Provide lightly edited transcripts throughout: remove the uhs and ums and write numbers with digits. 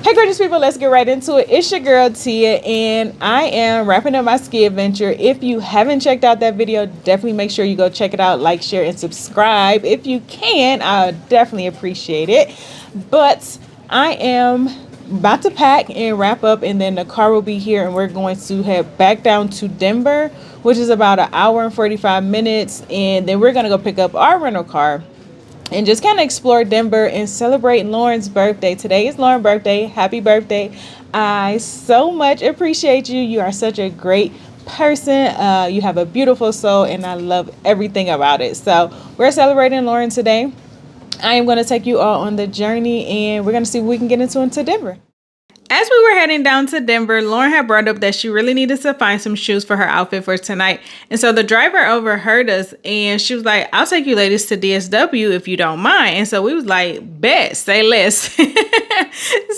Hey gorgeous people, let's get right into it. It's your girl Tia and I am wrapping up my ski adventure. If you haven't checked out that video, definitely make sure you go check it out, like, share, and subscribe. If you can, I would definitely appreciate it. But I am about to pack and wrap up, and then the car will be here and we're going to head back down to Denver, which is about an hour and 45 minutes, and then we're going to go pick up our rental car and just kind of explore Denver and celebrate Lauren's birthday. Today is Lauren's birthday. Happy birthday. I so much appreciate you. You are such a great person. You have a beautiful soul and I love everything about it. So we're celebrating Lauren today. I am going to take you all on the journey and we're going to see what we can get into Denver. As we were heading down to Denver, Lauren had brought up that she really needed to find some shoes for her outfit for tonight. And so the driver overheard us and she was like, I'll take you ladies to DSW if you don't mind. And so we was like, bet, say less.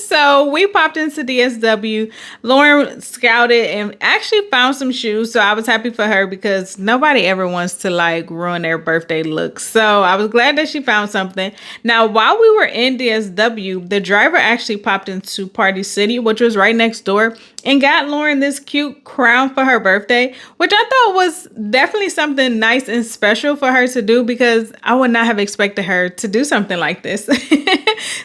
So we popped into DSW. Lauren scouted and actually found some shoes. So I was happy for her because nobody ever wants to like ruin their birthday look. So I was glad that she found something. Now, while we were in DSW, the driver actually popped into Party City, which was right next door, and got Lauren this cute crown for her birthday, which I thought was definitely something nice and special for her to do because I would not have expected her to do something like this.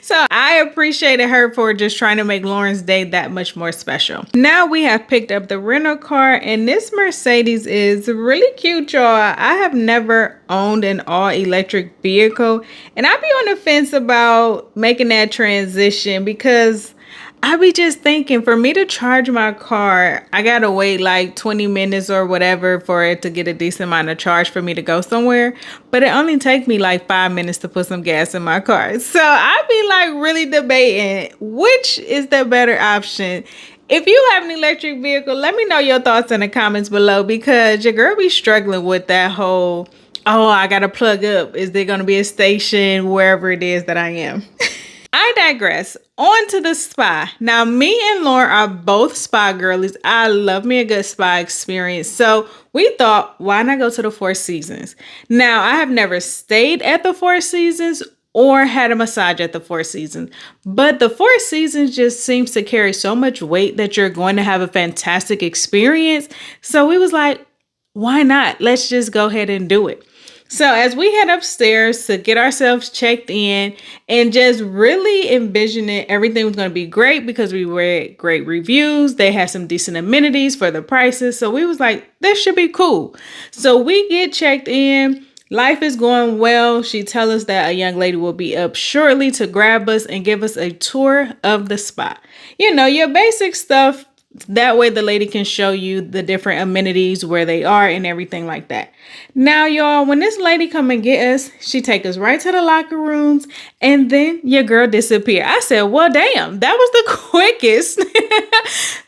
So I appreciated her for just trying to make Lauren's day that much more special. Now we have picked up the rental car, and this Mercedes is really cute, y'all. I have never owned an all-electric vehicle, and I be on the fence about making that transition because I be just thinking for me to charge my car, I gotta wait like 20 minutes or whatever for it to get a decent amount of charge for me to go somewhere. But it only take me like 5 minutes to put some gas in my car. So I be like really debating which is the better option. If you have an electric vehicle, let me know your thoughts in the comments below because your girl be struggling with that whole, oh, I gotta plug up. Is there gonna be a station wherever it is that I am? I digress. On to the spa. Now, me and Lauren are both spa girlies. I love me a good spa experience. So we thought, why not go to the Four Seasons? Now, I have never stayed at the Four Seasons or had a massage at the Four Seasons, but the Four Seasons just seems to carry so much weight that you're going to have a fantastic experience. So we was like, why not? Let's just go ahead and do it. So as we head upstairs to get ourselves checked in and just really envisioning everything was going to be great because we read great reviews. They had some decent amenities for the prices. So we was like, this should be cool. So we get checked in. Life is going well. She tells us that a young lady will be up shortly to grab us and give us a tour of the spa. You know, your basic stuff. That way the lady can show you the different amenities, where they are and everything like that. Now, y'all, when this lady come and get us, she take us right to the locker rooms and then your girl disappear. I said, well, damn, that was the quickest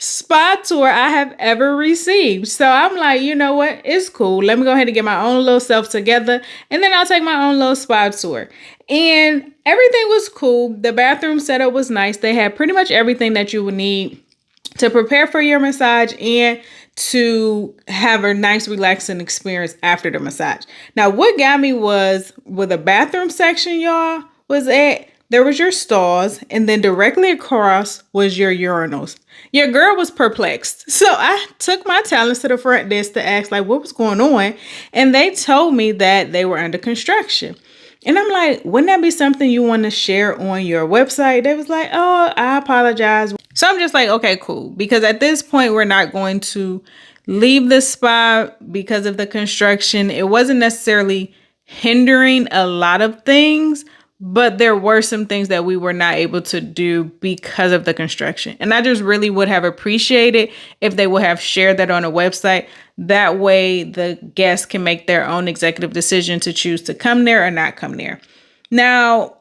spa tour I have ever received. So I'm like, you know what? It's cool. Let me go ahead and get my own little self together and then I'll take my own little spa tour. And everything was cool. The bathroom setup was nice. They had pretty much everything that you would need to prepare for your massage and to have a nice relaxing experience after the massage. Now, what got me was with the bathroom section, y'all, there was your stalls and then directly across was your urinals. Your girl was perplexed. So I took my talents to the front desk to ask like what was going on. And they told me that they were under construction. And I'm like, wouldn't that be something you want to share on your website? They was like, oh, I apologize. So I'm just like, okay, cool. Because at this point, we're not going to leave the spa because of the construction. It wasn't necessarily hindering a lot of things, but there were some things that we were not able to do because of the construction. And I just really would have appreciated if they would have shared that on a website. That way the guests can make their own executive decision to choose to come there or not come there. Now,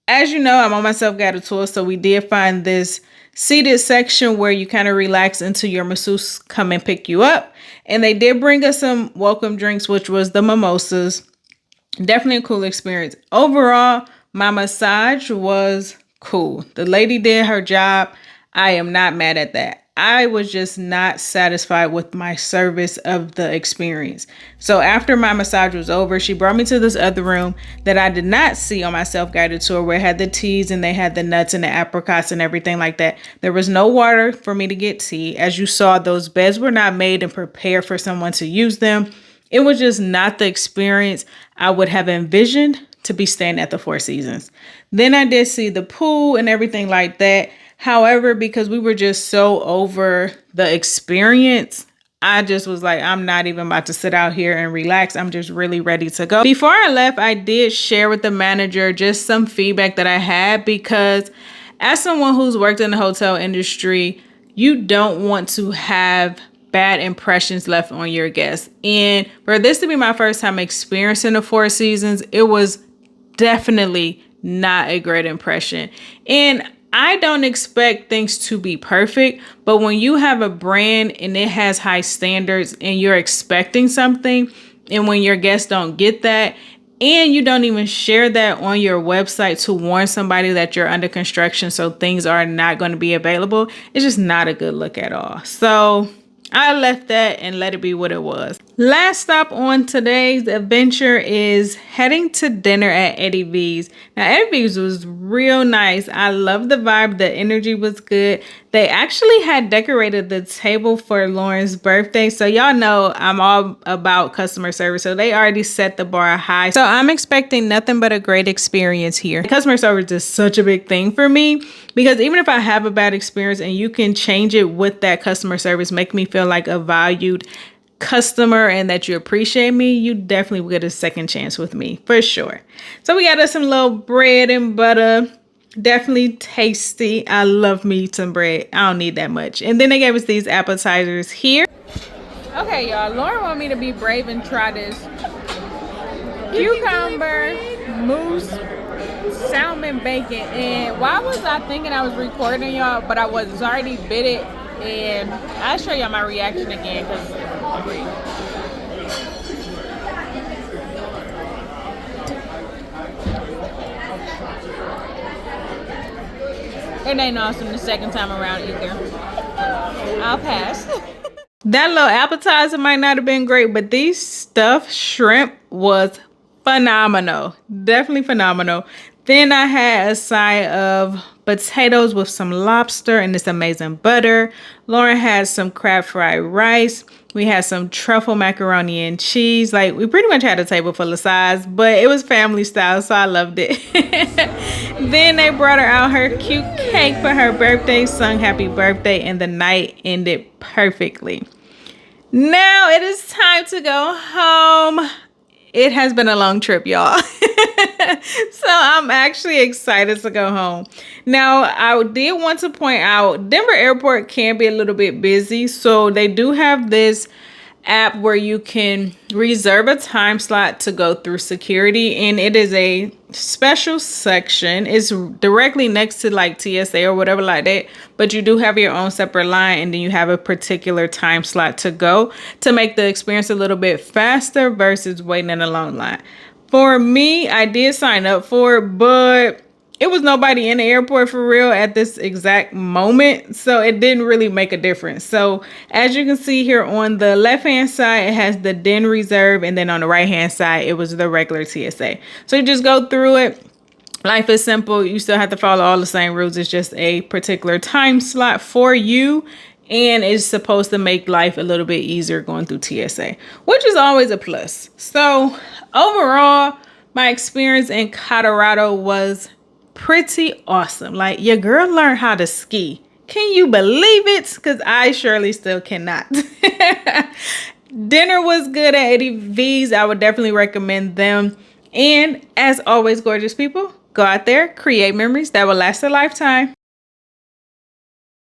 as you know, I'm on my self-guided tour. So we did find this seated section where you kind of relax until your masseuse come and pick you up. And they did bring us some welcome drinks, which was the mimosas. Definitely a cool experience. Overall, my massage was cool. The lady did her job. I am not mad at that. I was just not satisfied with my service of the experience. So after my massage was over, she brought me to this other room that I did not see on my self-guided tour, where it had the teas and they had the nuts and the apricots and everything like that. There was no water for me to get tea. As you saw, those beds were not made and prepared for someone to use them. It was just not the experience I would have envisioned to be staying at the Four Seasons. Then I did see the pool and everything like that. However, because we were just so over the experience, I just was like, I'm not even about to sit out here and relax. I'm just really ready to go. Before I left, I did share with the manager just some feedback that I had, because as someone who's worked in the hotel industry, you don't want to have bad impressions left on your guests. And for this to be my first time experiencing the Four Seasons, it was definitely not a great impression. And I don't expect things to be perfect, but when you have a brand and it has high standards and you're expecting something, and when your guests don't get that, and you don't even share that on your website to warn somebody that you're under construction so things are not going to be available, it's just not a good look at all. So I left that and let it be what it was. Last stop on today's adventure is heading to dinner at Eddie V's. Now, Eddie V's was real nice. I love the vibe. The energy was good. They actually had decorated the table for Lauren's birthday. So y'all know I'm all about customer service. So they already set the bar high. So I'm expecting nothing but a great experience here. Customer service is such a big thing for me, because even if I have a bad experience and you can change it with that customer service, make me feel like a valued customer and that you appreciate me, you definitely will get a second chance with me for sure. So we got us some little bread and butter. Definitely tasty. I love me some bread. I don't need that much. And then they gave us these appetizers here. Okay, y'all. Lauren wanted me to be brave and try this cucumber mousse salmon bacon. And why was I thinking I was recording, y'all, but I was already bit it. And I'll show y'all my reaction again, because it ain't awesome the second time around either. I'll pass. That little appetizer might not have been great, but these stuffed shrimp was phenomenal. Definitely phenomenal. Then I had a side of potatoes with some lobster and this amazing butter. Lauren had some crab fried rice. We had some truffle macaroni and cheese. Like, we pretty much had a table full of sides, but it was family style, so I loved it. Then they brought her out her cute cake for her birthday, sung happy birthday, and the night ended perfectly. Now it is time to go home. It has been a long trip, y'all. So I'm actually excited to go home. Now, I did want to point out, Denver Airport can be a little bit busy. So they do have this app where you can reserve a time slot to go through security, and it is a special section. It's directly next to like TSA or whatever like that, but you do have your own separate line, and then you have a particular time slot to go to make the experience a little bit faster versus waiting in a long line. For me, I did sign up for it, but it was nobody in the airport for real at this exact moment, so it didn't really make a difference. So as you can see here on the left hand side, it has the Den Reserve, and then on the right hand side, it was the regular TSA. So you just go through it. Life is simple. You still have to follow all the same rules. It's just a particular time slot for you, and it's supposed to make life a little bit easier going through TSA, which is always a plus. So overall, my experience in Colorado was pretty awesome. Like, your girl learned how to ski. Can you believe it? Because I surely still cannot. Dinner was good at Eddie V's. I would definitely recommend them. And as always, gorgeous people, go out there, create memories that will last a lifetime.